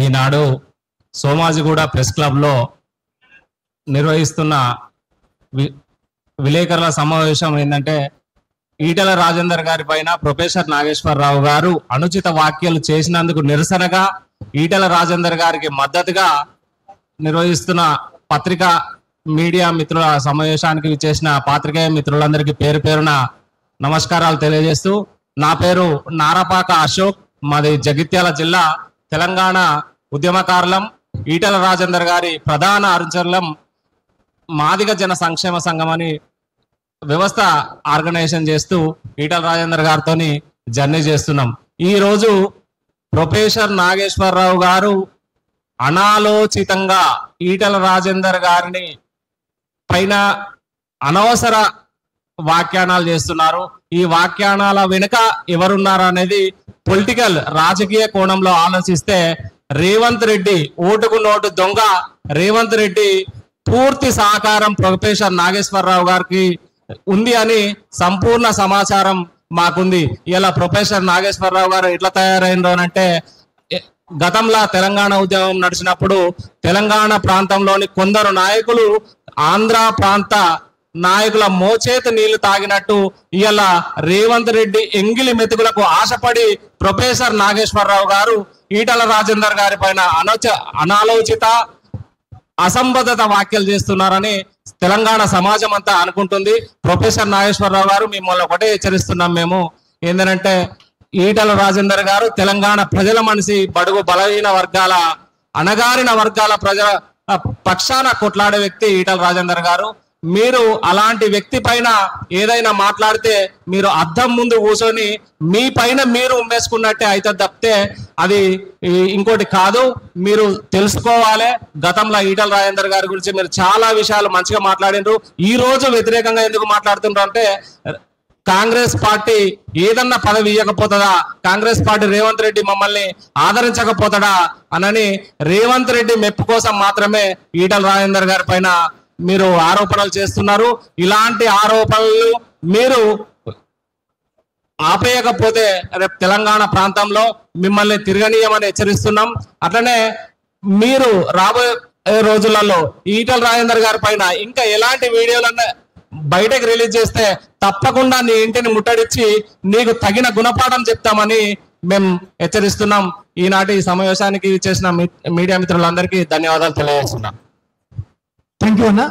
ఈనాడు Somajiguda press క్లబ్లో నిర్వహిస్తున్న విలేకరుల సమావేశం ఏంటంటే ఈటెల రాజేందర్ గారి పైన ప్రొఫెసర్ నాగేశ్వరరావు గారు అనుచిత వ్యాఖ్యలు చేసినందుకు నిరసనగా ఈటెల రాజేందర్ గారికి మద్దతుగా నిర్వహిస్తున్న పత్రికా మీడియా మిత్రుల సమావేశానికి విచ్చేసిన పాత్రికేయ మిత్రులందరికీ పేరు పేరున నమస్కారాలు తెలియజేస్తూ, నా పేరు నారపాక అశోక్, మాది జగిత్యాల జిల్లా, తెలంగాణ ఉద్యమకారులం, ఈటెల రాజేందర్ గారి ప్రధాన అనుచరులం, మాదిగ జన సంక్షేమ సంఘం అని వ్యవస్థ ఆర్గనైజేషన్ చేస్తూ ఈటెల రాజేందర్ గారితో జర్నీ చేస్తున్నాం. ఈరోజు ప్రొఫెసర్ నాగేశ్వరరావు గారు అనాలోచితంగా ఈటెల రాజేందర్ గారిని పైన అనవసర వ్యాఖ్యానాలు చేస్తున్నారు. ఈ వ్యాఖ్యానాల వెనుక ఎవరున్నారు అనేది పొలిటికల్ రాజకీయ కోణంలో ఆలోచిస్తే రేవంత్ రెడ్డి, ఓటుకు నోటు దొంగ రేవంత్ రెడ్డి పూర్తి సహకారం ప్రొఫెసర్ నాగేశ్వరరావు గారికి ఉంది అని సంపూర్ణ సమాచారం మాకుంది. ఇలా ప్రొఫెసర్ నాగేశ్వరరావు గారు ఎట్లా తయారైందో అంటే, గతంలో తెలంగాణ ఉద్యమం నడిచినప్పుడు తెలంగాణ ప్రాంతంలోని కొందరు నాయకులు ఆంధ్ర ప్రాంత నాయకుల మోచేతి నీళ్లు తాగినట్టు ఇవాళ రేవంత్ రెడ్డి ఎంగిలి మెతుకులకు ఆశపడి ప్రొఫెసర్ నాగేశ్వరరావు గారు ఈటెల రాజేందర్ గారి పైన అనాలోచిత అసంబద్ధత వ్యాఖ్యలు చేస్తున్నారని తెలంగాణ సమాజం అంతా అనుకుంటుంది. ప్రొఫెసర్ నాగేశ్వరరావు గారు మిమ్మల్ని ఒకటే హెచ్చరిస్తున్నాం మేము, ఏంటంటే ఈటెల రాజేందర్ గారు తెలంగాణ ప్రజల మనిషి, బడుగు బలహీన వర్గాల, అణగారిన వర్గాల ప్రజల పక్షాన కొట్లాడే వ్యక్తి ఈటెల రాజేందర్ గారు. మీరు అలాంటి వ్యక్తి పైన ఏదైనా మాట్లాడితే మీరు అద్దం ముందు కూర్చొని మీ పైన మీరు ఉమ్మేసుకున్నట్టే అయితే తప్పితే అది ఇంకోటి కాదు. మీరు తెలుసుకోవాలి, గతంలో ఈటెల రాజేందర్ గారి గురించి మీరు చాలా విషయాలు మంచిగా మాట్లాడినారు. ఈ రోజు వ్యతిరేకంగా ఎందుకు మాట్లాడుతున్నారు అంటే, కాంగ్రెస్ పార్టీ ఏదన్నా పదవి ఇవ్వకపోతుందా, కాంగ్రెస్ పార్టీ రేవంత్ రెడ్డి మమ్మల్ని ఆదరించకపోతాడా అనని రేవంత్ రెడ్డి మెప్పు కోసం మాత్రమే ఈటెల రాజేందర్ గారి పైన మీరు ఆరోపణలు చేస్తున్నారు. ఇలాంటి ఆరోపణలు మీరు ఆపేయకపోతే రేపు తెలంగాణ ప్రాంతంలో మిమ్మల్ని తిరగనీయమని హెచ్చరిస్తున్నాం. అట్లనే మీరు రాబోయే రోజులలో ఈటెల రాజేందర్ గారి పైన ఇంకా ఎలాంటి వీడియోలన్నా బయటకు రిలీజ్ చేస్తే తప్పకుండా నీ ఇంటిని ముట్టడిచ్చి నీకు తగిన గుణపాఠం చెప్తామని మేము హెచ్చరిస్తున్నాం. ఈనాటి సమావేశానికి చేసిన మీడియా మిత్రులందరికీ ధన్యవాదాలు తెలియజేస్తున్నాం. థ్యాంక్ యూ అన్న.